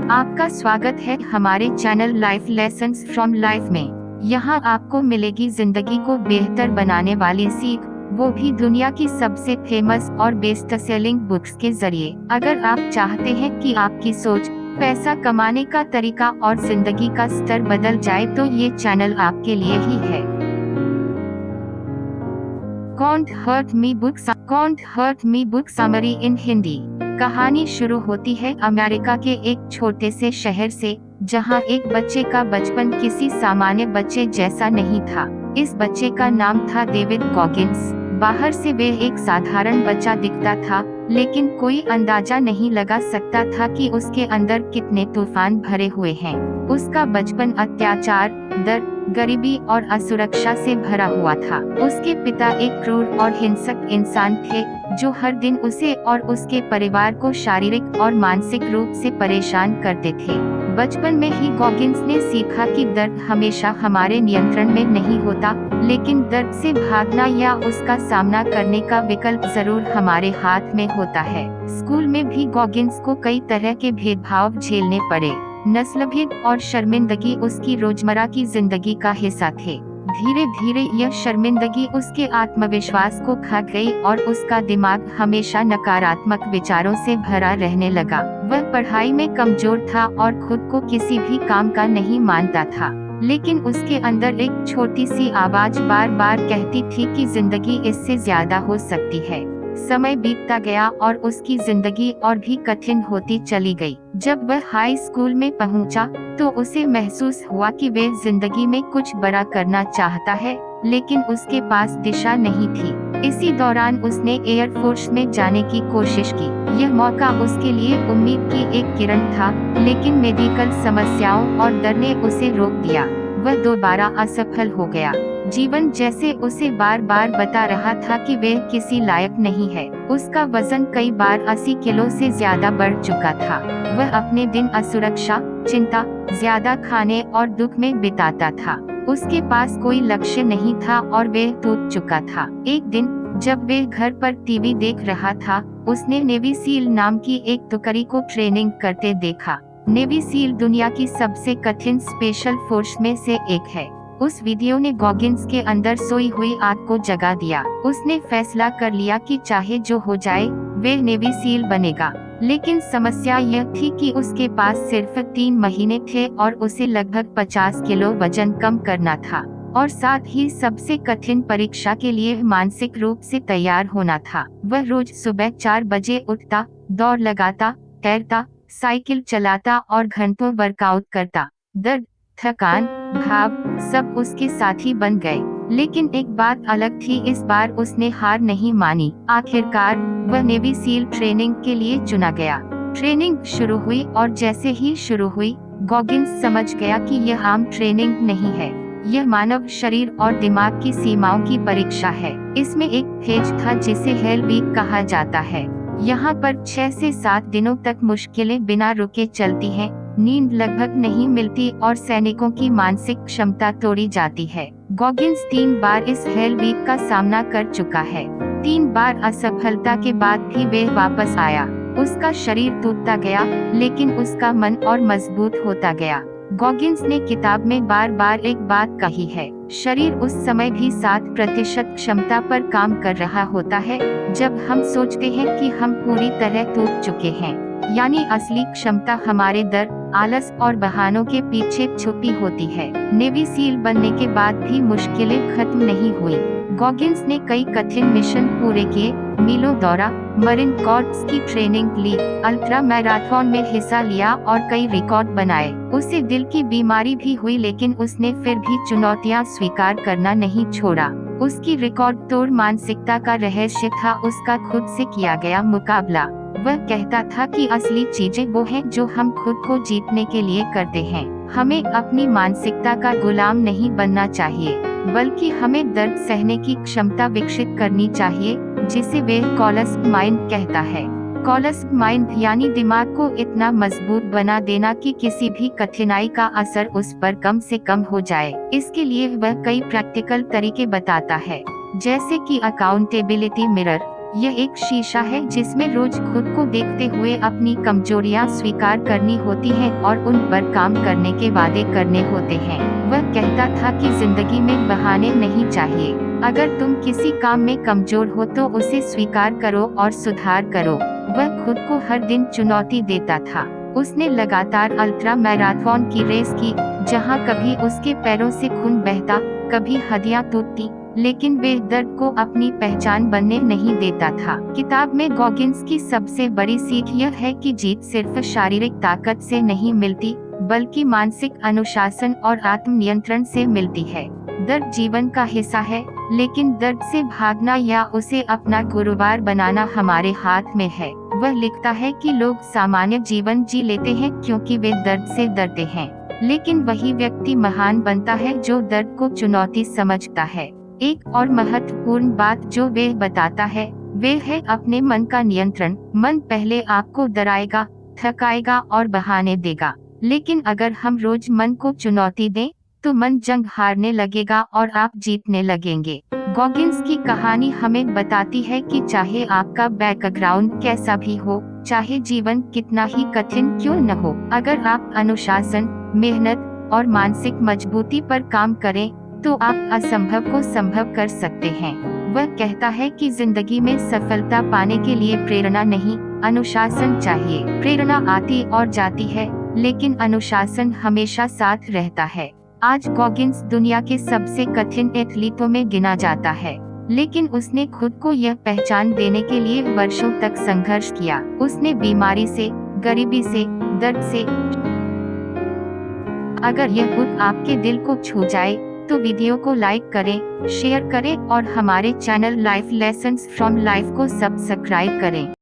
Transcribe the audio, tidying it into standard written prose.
आपका स्वागत है हमारे channel life lessons from life में। यहाँ आपको मिलेगी जिंदगी को बेहतर बनाने वाली सीख, वो भी दुनिया की सबसे फेमस और बेस्ट सेलिंग बुक्स के जरिए। अगर आप चाहते हैं कि आपकी सोच, पैसा कमाने का तरीका और जिंदगी का स्तर बदल जाए तो ये चैनल आपके लिए ही है। Can't hurt me book summary in Hindi. कहानी शुरू होती है अमेरिका के एक छोटे से शहर से, जहां एक बच्चे का बचपन किसी सामान्य बच्चे जैसा नहीं था। इस बच्चे का नाम था डेविड गॉगिन्स। बाहर से वे एक साधारण बच्चा दिखता था, लेकिन कोई अंदाजा नहीं लगा सकता था कि उसके अंदर कितने तूफान भरे हुए हैं। उसका बचपन अत्याचार, डर, गरीबी और असुरक्षा से भरा हुआ था। उसके पिता एक क्रूर और हिंसक इंसान थे, जो हर दिन उसे और उसके परिवार को शारीरिक और मानसिक रूप से परेशान करते थे। बचपन में ही गॉगिन्स ने सीखा कि दर्द हमेशा हमारे नियंत्रण में नहीं होता, लेकिन दर्द से भागना या उसका सामना करने का विकल्प जरूर हमारे हाथ में होता है। स्कूल में भी गॉगिन्स को कई तरह के भेदभाव झेलने पड़े। नस्लभेद और शर्मिंदगी उसकी रोजमर्रा की जिंदगी का हिस्सा थे। धीरे धीरे यह शर्मिंदगी उसके आत्मविश्वास को खा गई और उसका दिमाग हमेशा नकारात्मक विचारों से भरा रहने लगा। वह पढ़ाई में कमजोर था और खुद को किसी भी काम का नहीं मानता था, लेकिन उसके अंदर एक छोटी सी आवाज बार बार कहती थी कि जिंदगी इससे ज्यादा हो सकती है। समय बीतता गया और उसकी जिंदगी और भी कठिन होती चली गई। जब वह हाई स्कूल में पहुंचा, तो उसे महसूस हुआ कि वह जिंदगी में कुछ बड़ा करना चाहता है, लेकिन उसके पास दिशा नहीं थी। इसी दौरान उसने एयरफोर्स में जाने की कोशिश की। यह मौका उसके लिए उम्मीद की एक किरण था, लेकिन मेडिकल समस्याओं और डर ने उसे रोक दिया। वह दोबारा असफल हो गया। जीवन जैसे उसे बार बार बता रहा था कि वह किसी लायक नहीं है। उसका वजन कई बार 80 किलो से ज्यादा बढ़ चुका था। वह अपने दिन असुरक्षा, चिंता, ज्यादा खाने और दुख में बिताता था। उसके पास कोई लक्ष्य नहीं था और वह टूट चुका था। एक दिन जब वह घर पर टीवी देख रहा था, उसने नेवी सील नाम की एक टुकड़ी को ट्रेनिंग करते देखा। नेवी सील दुनिया की सबसे कठिन स्पेशल फोर्स में से एक है। उस वीडियो ने गॉगिन्स के अंदर सोई हुई आग को जगा दिया। उसने फैसला कर लिया कि चाहे जो हो जाए, वह नेवी सील बनेगा। लेकिन समस्या यह थी कि उसके पास सिर्फ 3 महीने थे और उसे लगभग 50 किलो वजन कम करना था, और साथ ही सबसे कठिन परीक्षा के लिए मानसिक रूप से तैयार होना था। वह रोज सुबह 4 बजे उठता, दौड़ लगाता, तैरता, साइकिल चलाता और घंटों वर्कआउट करता। दर्द, थकान, भाव सब उसके साथी बन गए। लेकिन एक बात अलग थी, इस बार उसने हार नहीं मानी। आखिरकार वह नेवी सील ट्रेनिंग के लिए चुना गया। ट्रेनिंग शुरू हुई और जैसे ही शुरू हुई, गॉगिन्स समझ गया कि यह आम ट्रेनिंग नहीं है। यह मानव शरीर और दिमाग की सीमाओं की परीक्षा है। इसमें एक फेज था जिसे हेल वीक कहा जाता है। यहाँ पर 6 से 7 दिनों तक मुश्किलें बिना रुके चलती हैं। नींद लगभग नहीं मिलती और सैनिकों की मानसिक क्षमता तोड़ी जाती है। गॉगिन्स 3 बार इस हेल वीक का सामना कर चुका है। 3 बार असफलता के बाद भी वह वापस आया। उसका शरीर टूटता गया, लेकिन उसका मन और मजबूत होता गया। गॉगिन्स ने किताब में बार बार एक बात कही है, शरीर उस समय भी 7% क्षमता पर काम कर रहा होता है जब हम सोचते हैं कि हम पूरी तरह टूट चुके हैं। यानी असली क्षमता हमारे डर, आलस और बहानों के पीछे छुपी होती है। नेवी सील बनने के बाद भी मुश्किलें खत्म नहीं हुई। गॉगिन्स ने कई कठिन मिशन पूरे किए, मीलों दौड़ा, मरीन कॉर्प्स की ट्रेनिंग ली, अल्ट्रा मैराथन में हिस्सा लिया और कई रिकॉर्ड बनाए। उसे दिल की बीमारी भी हुई, लेकिन उसने फिर भी चुनौतियां स्वीकार करना नहीं छोड़ा। उसकी रिकॉर्ड तोड़ मानसिकता का रहस्य था उसका खुद से किया गया मुकाबला। वह कहता था कि असली चीजें वो हैं जो हम खुद को जीतने के लिए करते हैं। हमें अपनी मानसिकता का गुलाम नहीं बनना चाहिए, बल्कि हमें दर्द सहने की क्षमता विकसित करनी चाहिए, जिसे वे कॉलस्क माइंड कहता है। कॉलस्क माइंड यानी दिमाग को इतना मजबूत बना देना कि किसी भी कठिनाई का असर उस पर कम से कम हो जाए। इसके लिए वह कई प्रैक्टिकल तरीके बताता है, जैसे कि अकाउंटेबिलिटी मिरर, यह एक शीशा है जिसमें रोज खुद को देखते हुए अपनी कमजोरियां स्वीकार करनी होती हैं और उन पर काम करने के वादे करने होते हैं। वह कहता था कि जिंदगी में बहाने नहीं चाहिए। अगर तुम किसी काम में कमजोर हो तो उसे स्वीकार करो और सुधार करो। वह खुद को हर दिन चुनौती देता था। उसने लगातार अल्ट्रा मैराथन की रेस की, जहां कभी उसके पैरों से खून बहता, कभी हड्डियां टूटती, लेकिन वे दर्द को अपनी पहचान बनने नहीं देता था। किताब में गॉगिंस की सबसे बड़ी सीख यह है कि जीत सिर्फ शारीरिक ताकत से नहीं मिलती, बल्कि मानसिक अनुशासन और आत्मनियंत्रण से मिलती है। दर्द जीवन का हिस्सा है, लेकिन दर्द से भागना या उसे अपना गुरुवार बनाना हमारे हाथ में है। वह लिखता है कि लोग सामान्य जीवन जी लेते हैं क्योंकि वे दर्द से डरते हैं, लेकिन वही व्यक्ति महान बनता है जो दर्द को चुनौती समझता है। एक और महत्वपूर्ण बात जो वे बताता है, वे है अपने मन का नियंत्रण। मन पहले आपको डराएगा, थकाएगा और बहाने देगा, लेकिन अगर हम रोज मन को चुनौती दें, तो मन जंग हारने लगेगा और आप जीतने लगेंगे। गॉगिंस की कहानी हमें बताती है कि चाहे आपका बैकग्राउंड कैसा भी हो, चाहे जीवन कितना ही कठिन क्यों न हो, अगर आप अनुशासन, मेहनत और मानसिक मजबूती पर काम करें, तो आप असंभव को संभव कर सकते हैं। वह कहता है कि जिंदगी में सफलता पाने के लिए प्रेरणा नहीं, अनुशासन चाहिए। प्रेरणा आती और जाती है, लेकिन अनुशासन हमेशा साथ रहता है। आज गॉगिंस दुनिया के सबसे कठिन एथलीटों में गिना जाता है, लेकिन उसने खुद को यह पहचान देने के लिए वर्षों तक संघर्ष किया। उसने बीमारी से, गरीबी से, दर्द से। अगर यह बुक आपके दिल को छू जाए, तो वीडियो को लाइक करें, शेयर करें और हमारे channel life lessons from life को सब्सक्राइब करें।